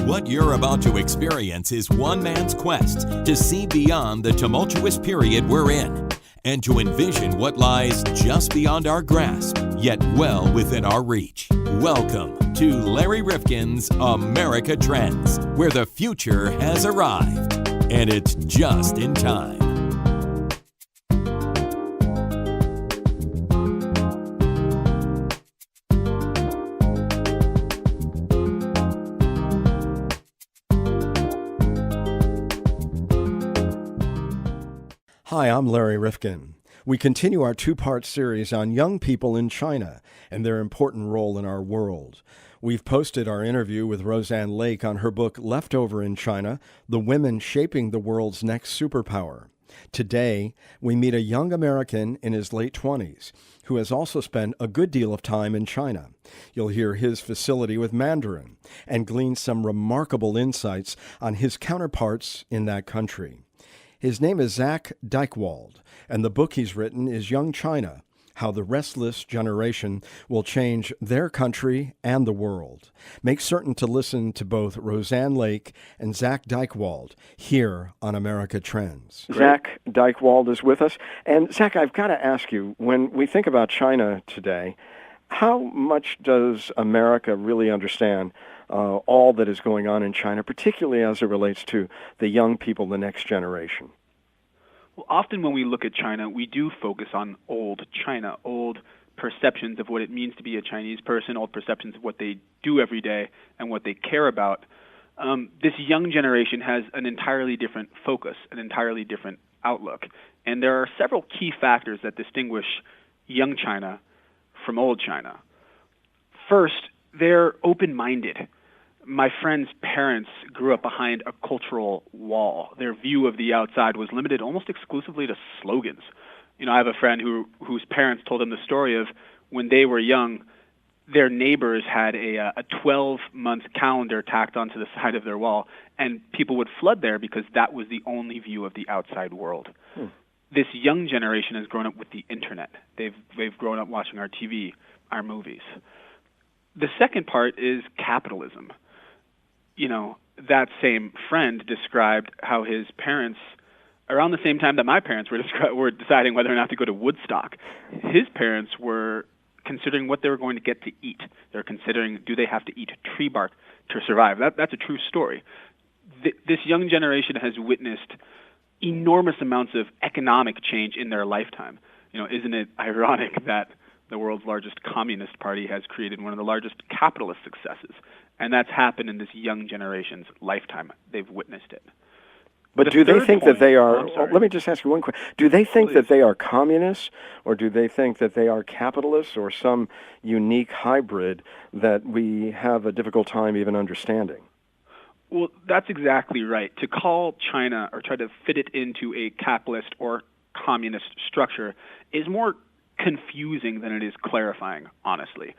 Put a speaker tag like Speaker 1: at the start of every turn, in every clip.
Speaker 1: What you're about to experience is one man's quest to see beyond the tumultuous period we're in and to envision what lies just beyond our grasp, yet well within our reach. Welcome to Larry Rifkin's America Trends, where the future has arrived, and it's just in time.
Speaker 2: Hi, I'm Larry Rifkin. We continue our two-part series on young people in China and their important role in our world. We've posted our interview with Roseanne Lake on her book Leftover in China, The Women Shaping the World's Next Superpower. Today, we meet a young American in his late 20s who has also spent a good deal of time in China. You'll hear his facility with Mandarin and glean some remarkable insights on his counterparts in that country. His name is Zak Dychtwald, and the book he's written is Young China, How the Restless Generation Will Change Their Country and the World. Make certain to listen to both Roseanne Lake and Zak Dychtwald here on America Trends. Zak Dychtwald is with us. And Zak, I've got to ask you, when we think about China today, how much does America really understand all that is going on in China, particularly as it relates to the young people, the next generation?
Speaker 3: Well, often when we look at China, we do focus on old China, old perceptions of what it means to be a Chinese person, old perceptions of what they do every day and what they care about. This young generation has an entirely different focus, an entirely different outlook. And there are several key factors that distinguish young China from old China. First, they're open-minded. My friend's parents grew up behind a cultural wall. Their view of the outside was limited almost exclusively to slogans. You know, I have a friend whose parents told him the story of when they were young, their neighbors had a 12-month calendar tacked onto the side of their wall, and people would flood there because that was the only view of the outside world. This young generation has grown up with the internet. They've grown up watching our TV, our movies. The second part is capitalism. You know, that same friend described how his parents, around the same time that my parents were deciding whether or not to go to Woodstock, his parents were considering what they were going to get to eat. They're considering, do they have to eat tree bark to survive? That's a true story. This young generation has witnessed enormous amounts of economic change in their lifetime. You know, isn't it ironic that the world's largest communist party has created one of the largest capitalist successes? And that's happened in this young generation's lifetime. They've witnessed it.
Speaker 2: But do they think that they are, let me just ask you one question. Do they think that they are communists, or do they think that they are capitalists, or some unique hybrid that we have a difficult time even understanding?
Speaker 3: Well, that's exactly right. To call China or try to fit it into a capitalist or communist structure is more confusing than it is clarifying, honestly.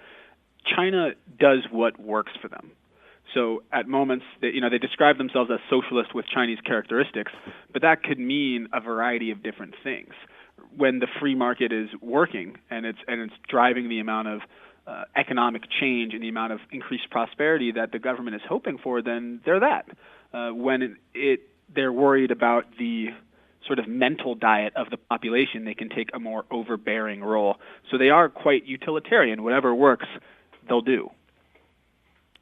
Speaker 3: China does what works for them. So at moments, they describe themselves as socialist with Chinese characteristics, but that could mean a variety of different things. When the free market is working and it's driving the amount of economic change and the amount of increased prosperity that the government is hoping for, then they're that. When they're worried about the sort of mental diet of the population, they can take a more overbearing role. So they are quite utilitarian. Whatever works, they'll do.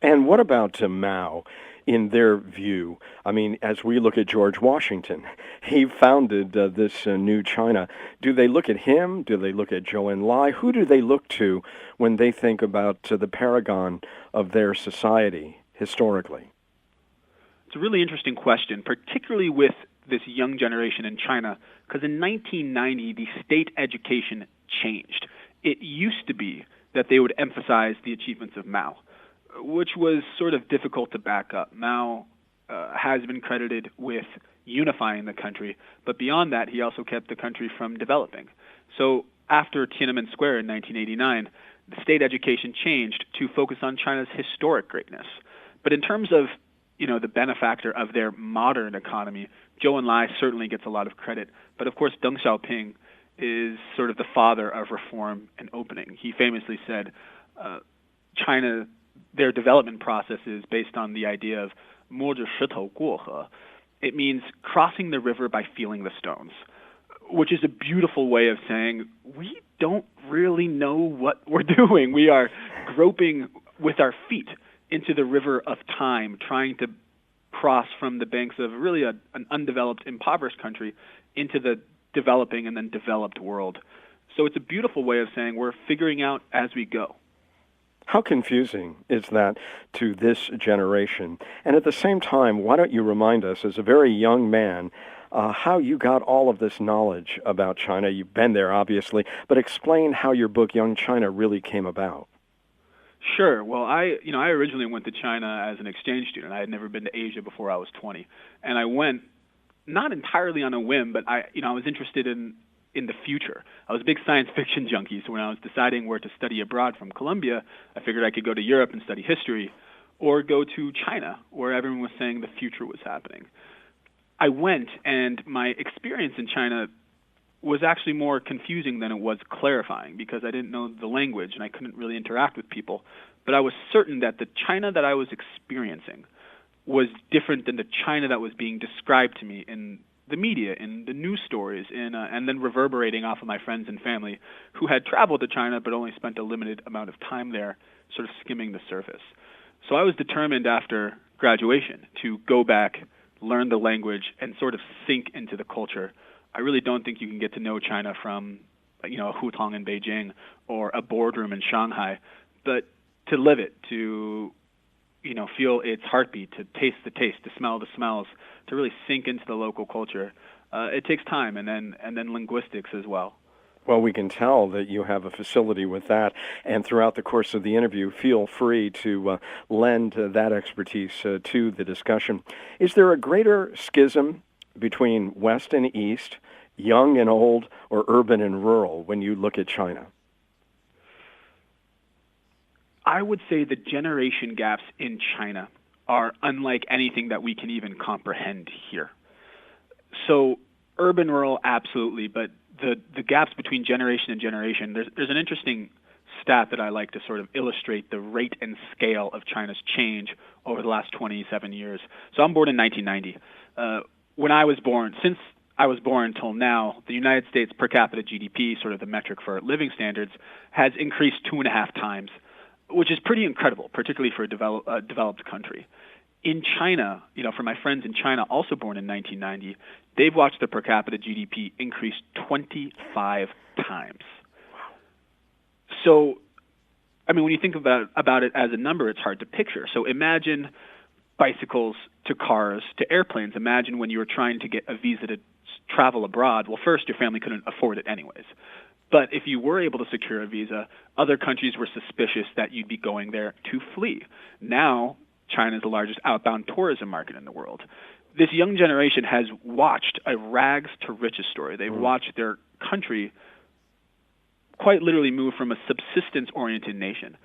Speaker 2: And what about Mao, in their view? I mean, as we look at George Washington, he founded this new China. Do they look at him? Do they look at Zhou Enlai? Who do they look to when they think about the paragon of their society historically?
Speaker 3: It's a really interesting question, particularly with this young generation in China, because in 1990, the state education changed. It used to be that they would emphasize the achievements of Mao, which was sort of difficult to back up. Mao has been credited with unifying the country, but beyond that, he also kept the country from developing. So after Tiananmen Square in 1989, the state education changed to focus on China's historic greatness. But in terms of, the benefactor of their modern economy, Zhou Enlai certainly gets a lot of credit. But of course, Deng Xiaoping is sort of the father of reform and opening. He famously said, China their development process is based on the idea of 摸着石头过河. It means crossing the river by feeling the stones, which is a beautiful way of saying we don't really know what we're doing. We are groping with our feet into the river of time, trying to cross from the banks of really an undeveloped, impoverished country into the developing and then developed world. So it's a beautiful way of saying we're figuring out as we go.
Speaker 2: How confusing is that to this generation? And at the same time, why don't you remind us, as a very young man, how you got all of this knowledge about China? You've been there, obviously, but explain how your book, Young China, really came about.
Speaker 3: Sure. Well, I originally went to China as an exchange student. I had never been to Asia before I was 20, and I went not entirely on a whim, but I was interested in the future. I was a big science fiction junkie, so when I was deciding where to study abroad from Columbia, I figured I could go to Europe and study history, or go to China, where everyone was saying the future was happening. I went, and my experience in China was actually more confusing than it was clarifying, because I didn't know the language and I couldn't really interact with people. But I was certain that the China that I was experiencing was different than the China that was being described to me in the media, in the news stories, and then reverberating off of my friends and family who had traveled to China but only spent a limited amount of time there, sort of skimming the surface. So I was determined after graduation to go back, learn the language, and sort of sink into the culture. I really don't think you can get to know China from, a hutong in Beijing or a boardroom in Shanghai, but to live it, to feel its heartbeat, to taste the taste, to smell the smells, to really sink into the local culture. It takes time, and then linguistics as well.
Speaker 2: Well, we can tell that you have a facility with that, and throughout the course of the interview, feel free to lend that expertise to the discussion. Is there a greater schism between West and East, young and old, or urban and rural when you look at China?
Speaker 3: I would say the generation gaps in China are unlike anything that we can even comprehend here. So urban, rural, absolutely, but the gaps between generation and generation, there's an interesting stat that I like to sort of illustrate the rate and scale of China's change over the last 27 years. So I'm born in 1990. When I was born, since I was born till now, the United States per capita GDP, sort of the metric for living standards, has increased 2.5 times, which is pretty incredible, particularly for a developed country. In China, for my friends in China, also born in 1990, they've watched the per capita GDP increase 25 times. Wow. So, when you think about it as a number, it's hard to picture. So imagine bicycles to cars to airplanes. Imagine when you were trying to get a visa to travel abroad. Well, first, your family couldn't afford it anyways. But if you were able to secure a visa, other countries were suspicious that you'd be going there to flee. Now, China is the largest outbound tourism market in the world. This young generation has watched a rags to riches story. They've watched their country quite literally move from a subsistence-oriented nation,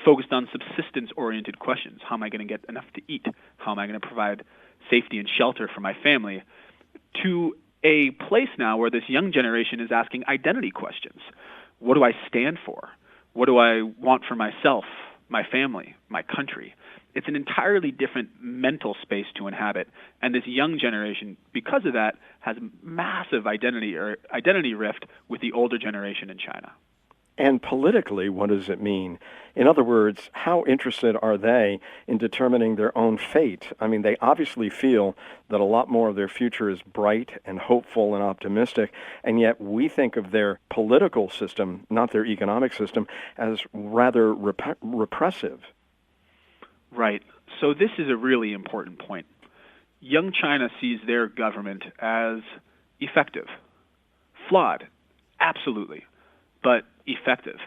Speaker 3: focused on subsistence-oriented questions. How am I going to get enough to eat? How am I going to provide safety and shelter for my family? To a place now where this young generation is asking identity questions. What do I stand for? What do I want for myself, my family, my country? It's an entirely different mental space to inhabit, and this young generation, because of that, has massive identity rift with the older generation in China.
Speaker 2: And politically, what does it mean? In other words, how interested are they in determining their own fate? They obviously feel that a lot more of their future is bright and hopeful and optimistic, and yet we think of their political system, not their economic system, as rather repressive.
Speaker 3: Right. So this is a really important point. Young China sees their government as effective. Flawed, absolutely, but effective.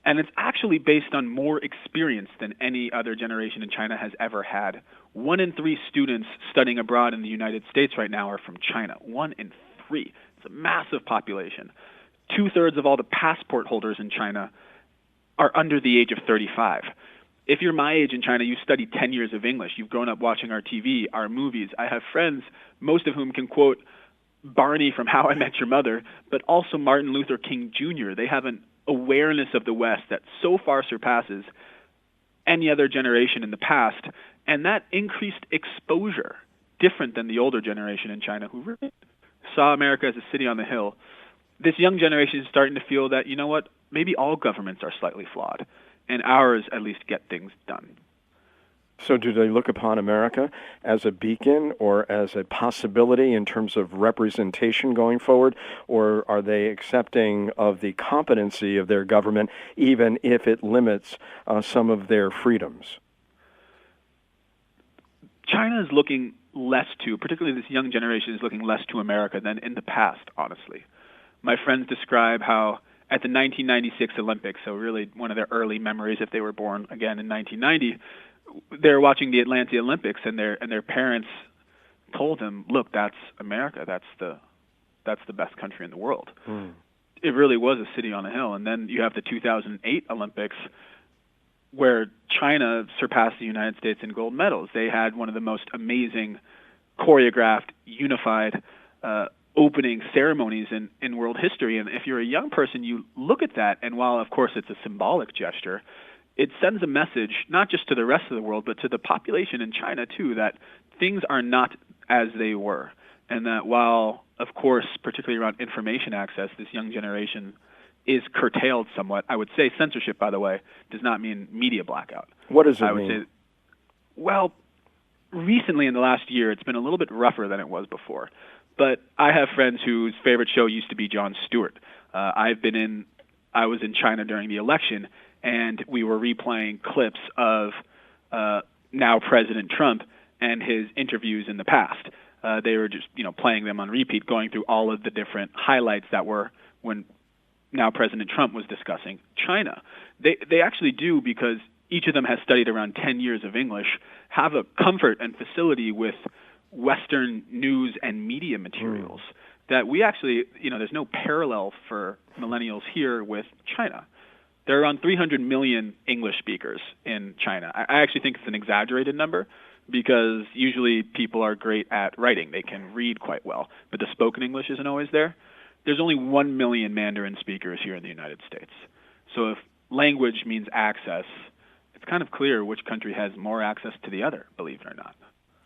Speaker 3: And it's actually based on more experience than any other generation in China has ever had. 1 in 3 students studying abroad in the United States right now are from China. 1 in 3. It's a massive population. 2/3 of all the passport holders in China are under the age of 35. If you're my age in China, you studied 10 years of English. You've grown up watching our TV, our movies. I have friends, most of whom can quote Barney from How I Met Your Mother, but also Martin Luther King Jr. They have an awareness of the West that so far surpasses any other generation in the past, and that increased exposure, different than the older generation in China who really saw America as a city on the hill. This young generation is starting to feel that, you know what, maybe all governments are slightly flawed, and ours at least get things done.
Speaker 2: So do they look upon America as a beacon or as a possibility in terms of representation going forward, or are they accepting of the competency of their government even if it limits some of their freedoms?
Speaker 3: China is looking less to, particularly this young generation is looking less to America than in the past, honestly. My friends describe how at the 1996 Olympics, so really one of their early memories if they were born again in 1990, they're watching the Atlanta Olympics, and their parents told them, "Look, that's America. That's the best country in the world." It really was a city on a hill. And then you have the 2008 Olympics, where China surpassed the United States in gold medals. They had one of the most amazing, choreographed, unified opening ceremonies in world history. And if you're a young person, you look at that, and while of course it's a symbolic gesture, it sends a message not just to the rest of the world, but to the population in China too, that things are not as they were. And that while, of course, particularly around information access, this young generation is curtailed somewhat. I would say censorship, by the way, does not mean media blackout.
Speaker 2: What does it mean?
Speaker 3: Well, recently in the last year, it's been a little bit rougher than it was before. But I have friends whose favorite show used to be Jon Stewart. I was in China during the election, and we were replaying clips of now President Trump and his interviews in the past. They were just, playing them on repeat, going through all of the different highlights that were when now President Trump was discussing China. They actually do, because each of them has studied around 10 years of English, have a comfort and facility with Western news and media materials that we actually, there's no parallel for millennials here with China. There are around 300 million English speakers in China. I actually think it's an exaggerated number, because usually people are great at writing. They can read quite well, but the spoken English isn't always there. There's only 1 million Mandarin speakers here in the United States. So if language means access, it's kind of clear which country has more access to the other, believe it or not.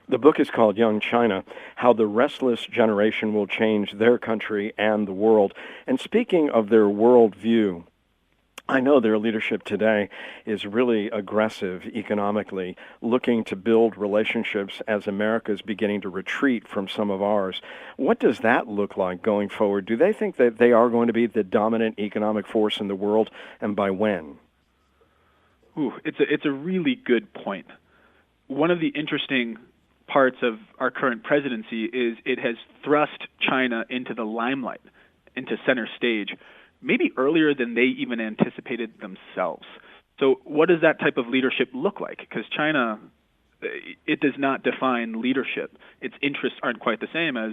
Speaker 2: The book is called Young China, How the Restless Generation Will Change Their Country and the World. And speaking of their worldview, I know their leadership today is really aggressive economically, looking to build relationships as America is beginning to retreat from some of ours. What does that look like going forward? Do they think that they are going to be the dominant economic force in the world, and by when?
Speaker 3: It's a really good point. One of the interesting parts of our current presidency is it has thrust China into the limelight, into center stage, maybe earlier than they even anticipated themselves. So what does that type of leadership look like? Because China, it does not define leadership. Its interests aren't quite the same as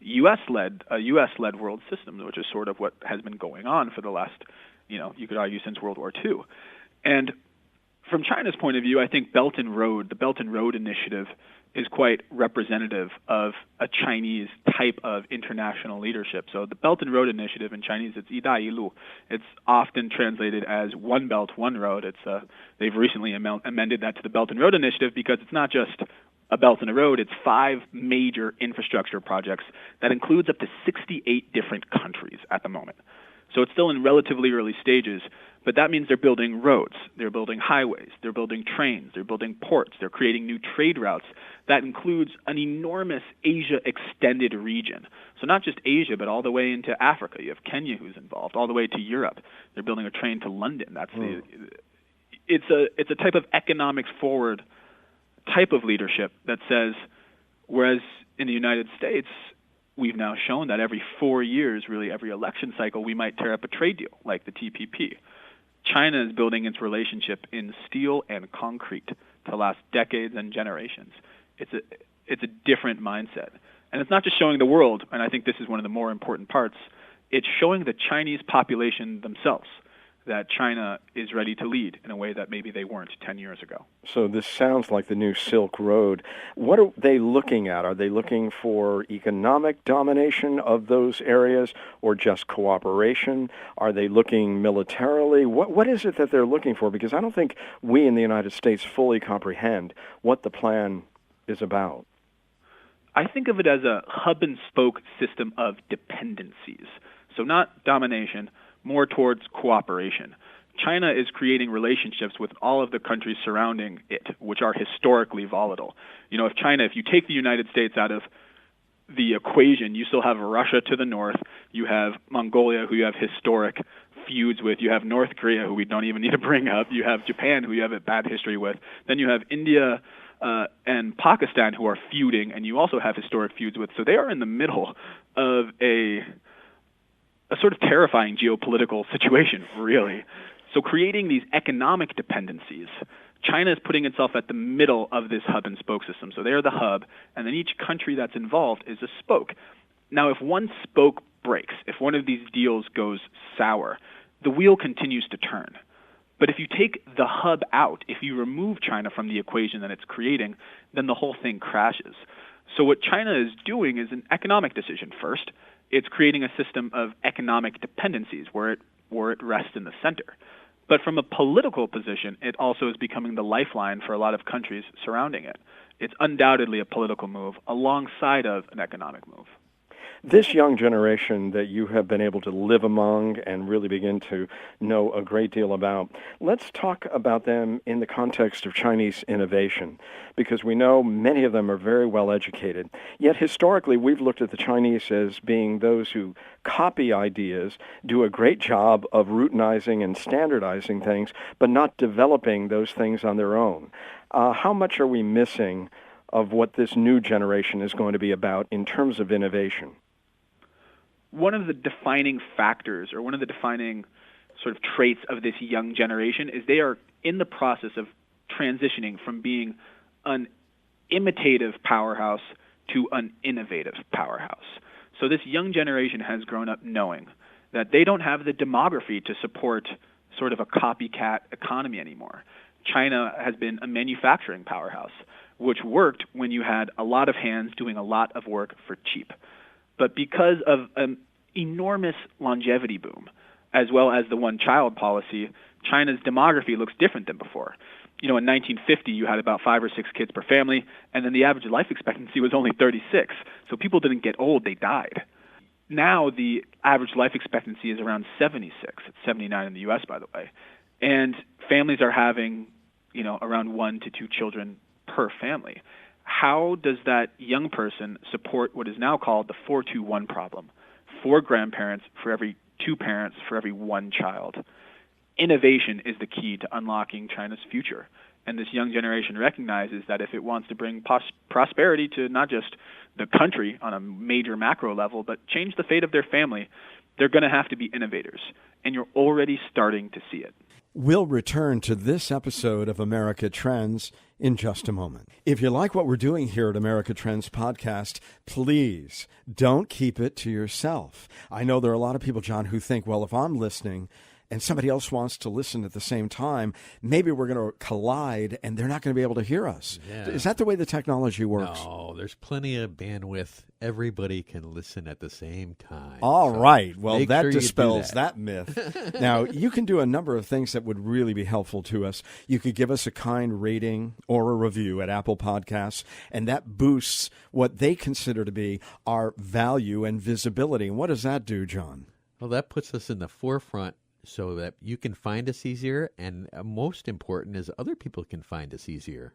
Speaker 3: a U.S.-led world system, which is sort of what has been going on for the last, you could argue since World War II. And from China's point of view, I think the Belt and Road Initiative is quite representative of a Chinese type of international leadership. So the Belt and Road Initiative in Chinese, it's 一带一路. It's often translated as One Belt, One Road. They've recently amended that to the Belt and Road Initiative, because it's not just a belt and a road. It's 5 major infrastructure projects that includes up to 68 different countries at the moment. So it's still in relatively early stages, but that means they're building roads, they're building highways, they're building trains, they're building ports, they're creating new trade routes. That includes an enormous Asia extended region. So not just Asia, but all the way into Africa. You have Kenya who's involved, all the way to Europe. They're building a train to London. It's a type of economics forward type of leadership that says, whereas in the United States, we've now shown that every 4 years, really every election cycle, we might tear up a trade deal like the TPP. China is building its relationship in steel and concrete to last decades and generations. It's a different mindset. And it's not just showing the world, and I think this is one of the more important parts, it's showing the Chinese population themselves that China is ready to lead in a way that maybe they weren't 10 years ago.
Speaker 2: So this sounds like the new Silk Road. What are they looking at? Are they looking for economic domination of those areas or just cooperation? Are they looking militarily? What is it that they're looking for? Because I don't think we in the United States fully comprehend what the plan is about.
Speaker 3: I think of it as a hub and spoke system of dependencies. So not domination, more towards cooperation. China is creating relationships with all of the countries surrounding it, which are historically volatile. If you take the United States out of the equation, you still have Russia to the north, you have Mongolia, who you have historic feuds with, you have North Korea, who we don't even need to bring up, you have Japan, who you have a bad history with, then you have India and Pakistan, who are feuding, and you also have historic feuds with. So they are in the middle of a sort of terrifying geopolitical situation, really. So creating these economic dependencies, China is putting itself at the middle of this hub and spoke system. So they're the hub, and then each country that's involved is a spoke. Now, if one spoke breaks, if one of these deals goes sour, the wheel continues to turn. But if you take the hub out, if you remove China from the equation that it's creating, then the whole thing crashes. So what China is doing is an economic decision first. It's creating a system of economic dependencies where it rests in the center. But from a political position, it also is becoming the lifeline for a lot of countries surrounding it. It's undoubtedly a political move alongside of an economic move.
Speaker 2: This young generation that you have been able to live among and really begin to know a great deal about, let's talk about them in the context of Chinese innovation, because we know many of them are very well educated. Yet historically, we've looked at the Chinese as being those who copy ideas, do a great job of routinizing and standardizing things, but not developing those things on their own. How much are we missing of what this new generation is going to be about in terms of innovation?
Speaker 3: One of the defining factors, or one of the defining sort of traits of this young generation, is they are in the process of transitioning from being an imitative powerhouse to an innovative powerhouse. So this young generation has grown up knowing that they don't have the demography to support sort of a copycat economy anymore. China has been a manufacturing powerhouse, which worked when you had a lot of hands doing a lot of work for cheap. But because of an enormous longevity boom, as well as the one-child policy, China's demography looks different than before. In 1950, you had about 5 or 6 kids per family, and then the average life expectancy was only 36. So people didn't get old, they died. Now the average life expectancy is around 76. It's 79 in the U.S., by the way. And families are having, around 1 to 2 children per family. How does that young person support what is now called the 4-2-1 problem? 4 grandparents for every 2 parents for every 1 child. Innovation is the key to unlocking China's future. And this young generation recognizes that if it wants to bring prosperity to not just the country on a major macro level, but change the fate of their family, they're going to have to be innovators. And you're already starting to see it.
Speaker 2: We'll return to this episode of America Trends in just a moment. If you like what we're doing here at America Trends Podcast, please don't keep it to yourself. I know there are a lot of people, John, who think, well, if I'm listening and somebody else wants to listen at the same time, maybe we're going to collide and they're not going to be able to hear us.
Speaker 4: Yeah.
Speaker 2: Is that the way the technology works?
Speaker 4: No, there's plenty of bandwidth. Everybody can listen at the same time.
Speaker 2: All right. Well, that
Speaker 4: sure
Speaker 2: dispels that myth. Now, you can do a number of things that would really be helpful to us. You could give us a kind rating or a review at Apple Podcasts, and that boosts what they consider to be our value and visibility. And what does that do, John?
Speaker 4: Well, that puts us in the forefront so that you can find us easier, and most important is other people can find us easier.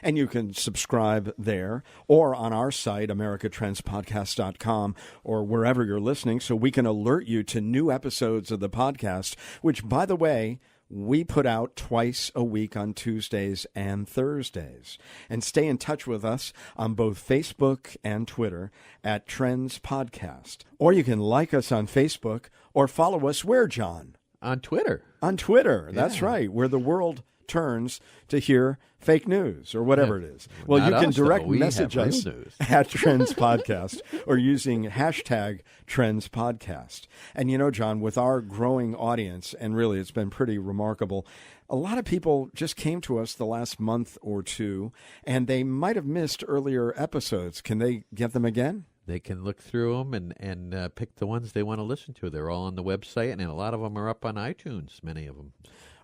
Speaker 2: And you can subscribe there or on our site, americatrendspodcast.com, or wherever you're listening, so we can alert you to new episodes of the podcast, which, by the way, we put out twice a week on Tuesdays and Thursdays. And stay in touch with us on both Facebook and Twitter at Trends Podcast. Or you can like us on Facebook or follow us where, John?
Speaker 4: On Twitter.
Speaker 2: On Twitter. That's right. Where the world turns to hear fake news or whatever it is. Well,
Speaker 4: Not
Speaker 2: you can
Speaker 4: us, though.
Speaker 2: direct
Speaker 4: We
Speaker 2: message
Speaker 4: have real
Speaker 2: us
Speaker 4: news.
Speaker 2: at Trends Podcast or using hashtag Trends Podcast. And John, with our growing audience, and really it's been pretty remarkable, a lot of people just came to us the last month or two, and they might have missed earlier episodes. Can they get them again?
Speaker 4: They can look through them and pick the ones they want to listen to. They're all on the website, and a lot of them are up on iTunes, many of them.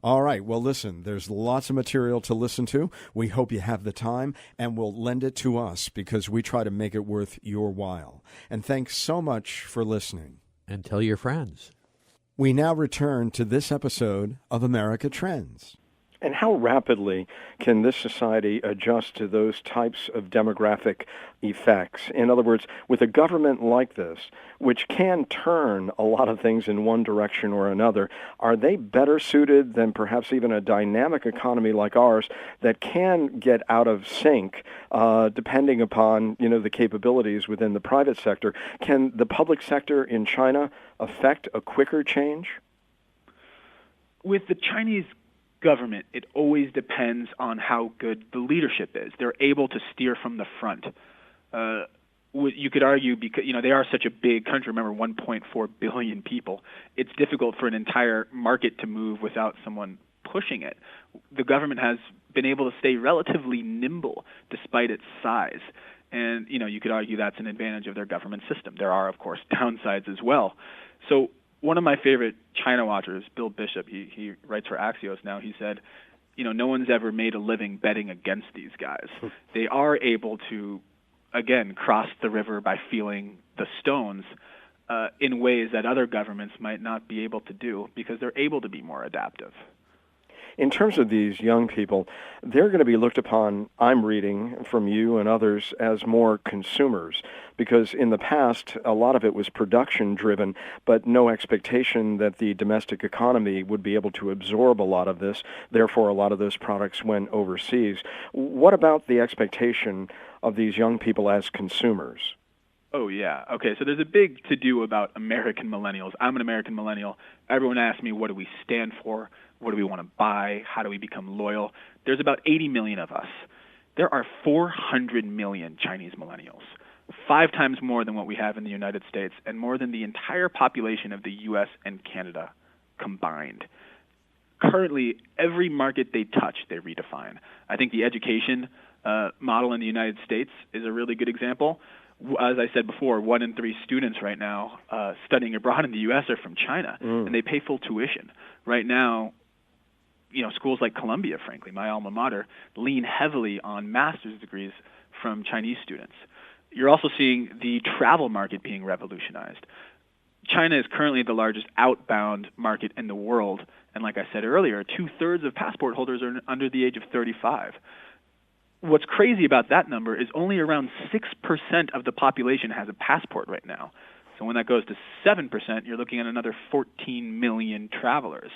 Speaker 2: All right. Well, listen, there's lots of material to listen to. We hope you have the time, and we'll lend it to us because we try to make it worth your while. And thanks so much for listening.
Speaker 4: And tell your friends.
Speaker 2: We now return to this episode of America Trends. And how rapidly can this society adjust to those types of demographic effects? In other words, with a government like this, which can turn a lot of things in one direction or another, are they better suited than perhaps even a dynamic economy like ours that can get out of sync depending upon, the capabilities within the private sector? Can the public sector in China affect a quicker change?
Speaker 3: With the Chinese government, it always depends on how good the leadership is. They're able to steer from the front. You could argue because they are such a big country. Remember, 1.4 billion people. It's difficult for an entire market to move without someone pushing it. The government has been able to stay relatively nimble despite its size. And you could argue that's an advantage of their government system. There are, of course, downsides as well. So one of my favorite China watchers, Bill Bishop, he writes for Axios now, he said, no one's ever made a living betting against these guys. They are able to, again, cross the river by feeling the stones in ways that other governments might not be able to do because they're able to be more adaptive.
Speaker 2: In terms of these young people, they're going to be looked upon, I'm reading from you and others, as more consumers, because in the past, a lot of it was production-driven, but no expectation that the domestic economy would be able to absorb a lot of this. Therefore, a lot of those products went overseas. What about the expectation of these young people as consumers?
Speaker 3: Oh, yeah. Okay, so there's a big to-do about American millennials. I'm an American millennial. Everyone asks me, what do we stand for? What do we want to buy? How do we become loyal? There's about 80 million of us. There are 400 million Chinese millennials, 5 times more than what we have in the United States, and more than the entire population of the U.S. and Canada combined. Currently, every market they touch, they redefine. I think the education model in the United States is a really good example. As I said before, 1 in 3 students right now studying abroad in the U.S. are from China, and they pay full tuition. Right now, schools like Columbia, frankly, my alma mater, lean heavily on master's degrees from Chinese students. You're also seeing the travel market being revolutionized. China is currently the largest outbound market in the world, and like I said earlier, 2/3 of passport holders are under the age of 35. What's crazy about that number is only around 6% of the population has a passport right now. So when that goes to 7%, you're looking at another 14 million travelers.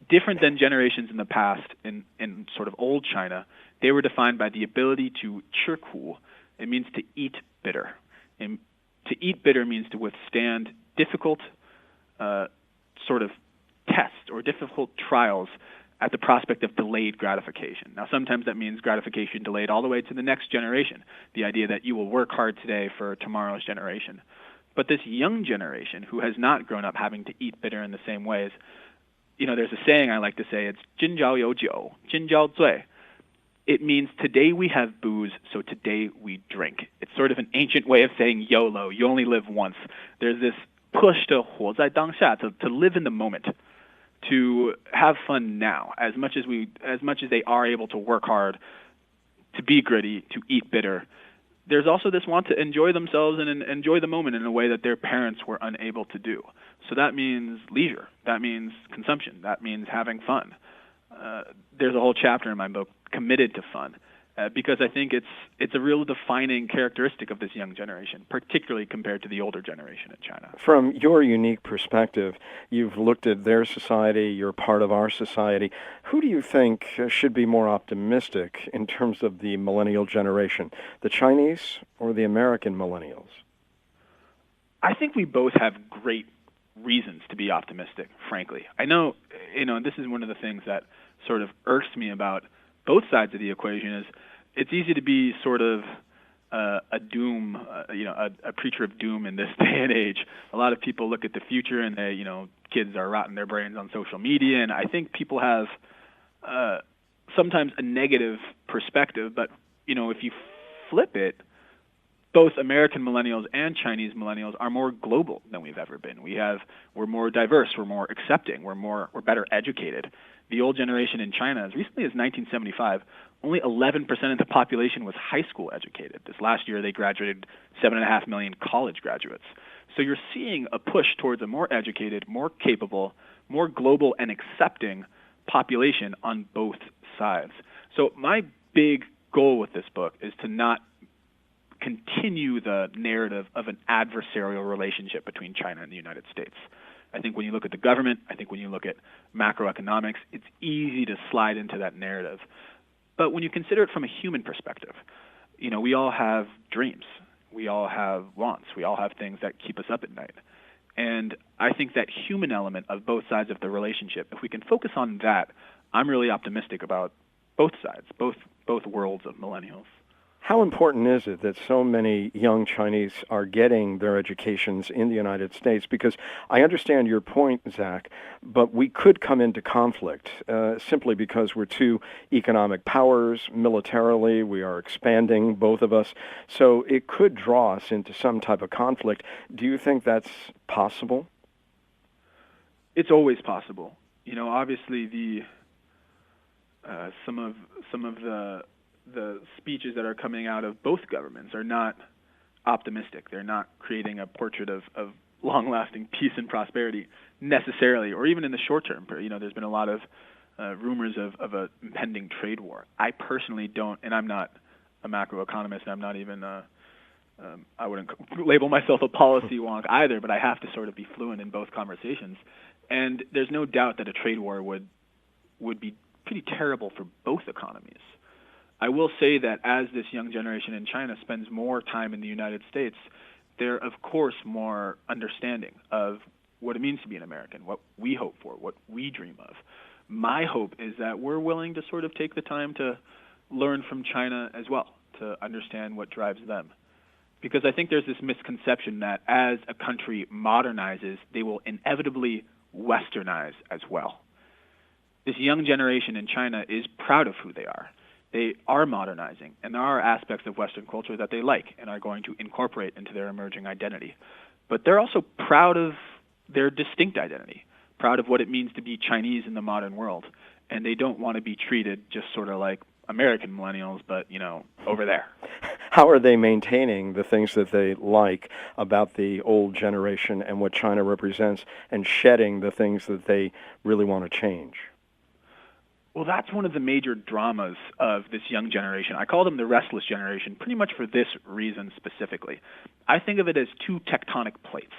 Speaker 3: Different than generations in the past in sort of old China, they were defined by the ability to 吃苦. It means to eat bitter. And to eat bitter means to withstand difficult sort of tests or difficult trials at the prospect of delayed gratification. Now, sometimes that means gratification delayed all the way to the next generation, the idea that you will work hard today for tomorrow's generation. But this young generation who has not grown up having to eat bitter in the same ways, there's a saying I like to say, it's 今朝有酒,今朝醉. It means today we have booze, so today we drink. It's sort of an ancient way of saying YOLO, you only live once. There's this push to 活在当下, to live in the moment, to have fun now, as much as they are able to work hard, to be gritty, to eat bitter. There's also this want to enjoy themselves and enjoy the moment in a way that their parents were unable to do. So that means leisure. That means consumption. That means having fun. There's a whole chapter in my book committed to fun, because I think it's a real defining characteristic of this young generation, particularly compared to the older generation in China.
Speaker 2: From your unique perspective, you've looked at their society, you're part of our society. Who do you think should be more optimistic in terms of the millennial generation, the Chinese or the American millennials?
Speaker 3: I think we both have great reasons to be optimistic, frankly. I know, and this is one of the things that sort of irks me about both sides of the equation is it's easy to be sort of a doom, a preacher of doom in this day and age. A lot of people look at the future and they, kids are rotting their brains on social media, and I think people have sometimes a negative perspective, but, if you flip it, both American millennials and Chinese millennials are more global than we've ever been. We're more diverse, we're more accepting, we're better educated. The old generation in China, as recently as 1975, only 11% of the population was high school educated. This last year, they graduated 7.5 million college graduates. So you're seeing a push towards a more educated, more capable, more global and accepting population on both sides. So my big goal with this book is to not continue the narrative of an adversarial relationship between China and the United States. I think when you look at the government, I think when you look at macroeconomics, it's easy to slide into that narrative. But when you consider it from a human perspective, we all have dreams. We all have wants. We all have things that keep us up at night. And I think that human element of both sides of the relationship, if we can focus on that, I'm really optimistic about both sides, both worlds of millennials.
Speaker 2: How important is it that so many young Chinese are getting their educations in the United States? Because I understand your point, Zak, but we could come into conflict simply because we're two economic powers. Militarily, we are expanding, both of us. So it could draw us into some type of conflict. Do you think that's possible?
Speaker 3: It's always possible. Obviously some of the speeches that are coming out of both governments are not optimistic. They're not creating a portrait of long-lasting peace and prosperity necessarily, or even in the short term. There's been a lot of rumors of an impending trade war. I personally don't, and I'm not a macroeconomist, and I'm not even I wouldn't label myself a policy wonk either, but I have to sort of be fluent in both conversations. And there's no doubt that a trade war would be pretty terrible for both economies. I will say that as this young generation in China spends more time in the United States, they're, of course, more understanding of what it means to be an American, what we hope for, what we dream of. My hope is that we're willing to sort of take the time to learn from China as well, to understand what drives them. Because I think there's this misconception that as a country modernizes, they will inevitably westernize as well. This young generation in China is proud of who they are. They are modernizing, and there are aspects of Western culture that they like and are going to incorporate into their emerging identity. But they're also proud of their distinct identity, proud of what it means to be Chinese in the modern world, and they don't want to be treated just sort of like American millennials, but, over there.
Speaker 2: How are they maintaining the things that they like about the old generation and what China represents, and shedding the things that they really want to change?
Speaker 3: Well, that's one of the major dramas of this young generation. I call them the Restless generation, pretty much for this reason specifically. I think of it as two tectonic plates.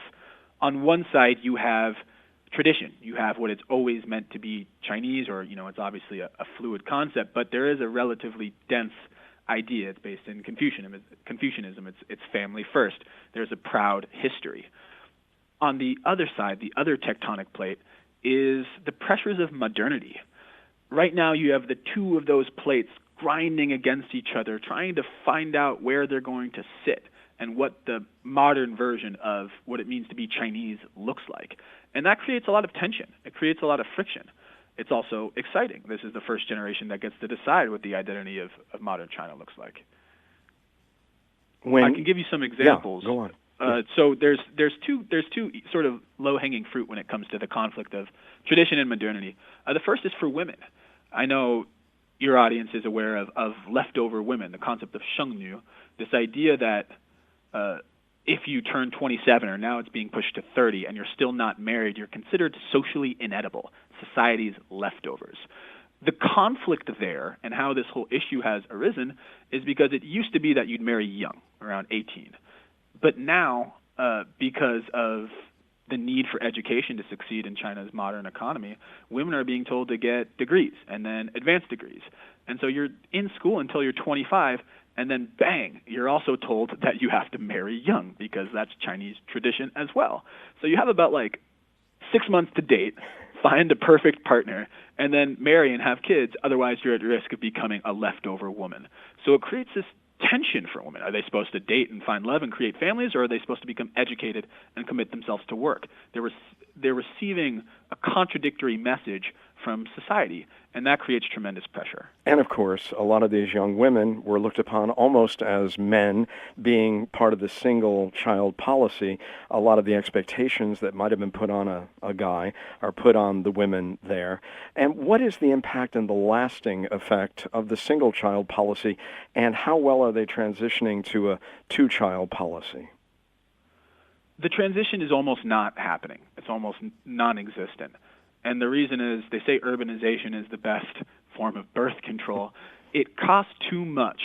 Speaker 3: On one side, you have tradition. You have what it's always meant to be Chinese, or, it's obviously a fluid concept, but there is a relatively dense idea. It's based in Confucianism. It's family first. There's a proud history. On the other side, the other tectonic plate, is the pressures of modernity. Right now, you have the two of those plates grinding against each other, trying to find out where they're going to sit and what the modern version of what it means to be Chinese looks like. And that creates a lot of tension. It creates a lot of friction. It's also exciting. This is the first generation that gets to decide what the identity of modern China looks like. I can give you some examples.
Speaker 2: Yeah, go on.
Speaker 3: So there's two sort of low-hanging fruit when it comes to the conflict of tradition and modernity. The first is for women. I know your audience is aware of leftover women, the concept of shengnu, this idea that if you turn 27, or now it's being pushed to 30, and you're still not married, you're considered socially inedible, society's leftovers. The conflict there and how this whole issue has arisen is because it used to be that you'd marry young, around 18. But now, because of the need for education to succeed in China's modern economy, women are being told to get degrees and then advanced degrees. And so you're in school until you're 25, and then bang, you're also told that you have to marry young because that's Chinese tradition as well. So you have about 6 months to date, find a perfect partner, and then marry and have kids. Otherwise, you're at risk of becoming a leftover woman. So it creates this tension for women. Are they supposed to date and find love and create families, or are they supposed to become educated and commit themselves to work? They're receiving a contradictory message from society, and that creates tremendous pressure.
Speaker 2: And of course, a lot of these young women were looked upon almost as men being part of the single child policy. A lot of the expectations that might have been put on a guy are put on the women there. And what is the impact and the lasting effect of the single child policy, and how well are they transitioning to a two-child policy?
Speaker 3: The transition is almost not happening. It's almost non-existent. And the reason is they say urbanization is the best form of birth control. It costs too much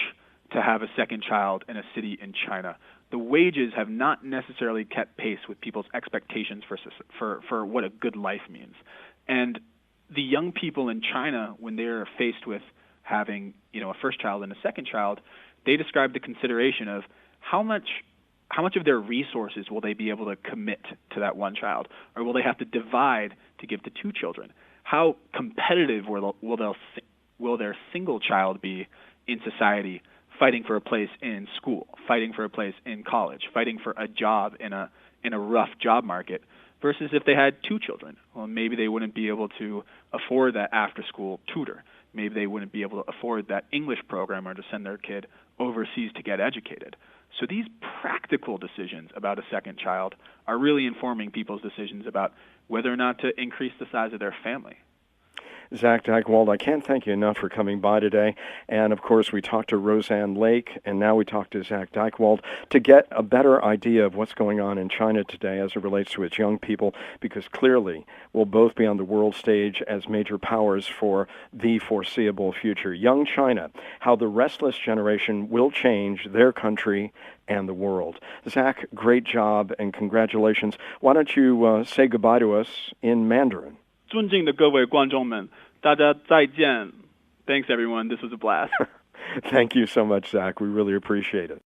Speaker 3: to have a second child in a city in China. The wages have not necessarily kept pace with people's expectations for what a good life means. And the young people in China, when they're faced with having, a first child and a second child, they describe the consideration of how much of their resources will they be able to commit to that one child, or will they have to divide to give to two children? How competitive will their single child be in society, fighting for a place in school, fighting for a place in college, fighting for a job in a rough job market, versus if they had two children? Well, maybe they wouldn't be able to afford that after-school tutor. Maybe they wouldn't be able to afford that English program or to send their kid overseas to get educated. So these practical decisions about a second child are really informing people's decisions about whether or not to increase the size of their family.
Speaker 2: Zak Dychtwald, I can't thank you enough for coming by today. And, of course, we talked to Roseanne Lake, and now we talked to Zak Dychtwald to get a better idea of what's going on in China today as it relates to its young people, because clearly we'll both be on the world stage as major powers for the foreseeable future. Young China, how the restless generation will change their country and the world. Zak, great job and congratulations. Why don't you say goodbye to us in Mandarin?
Speaker 3: 尊敬的各位观众们，大家再见. Thanks, everyone. This was a blast.
Speaker 2: Thank you so much, Zak. We really appreciate it.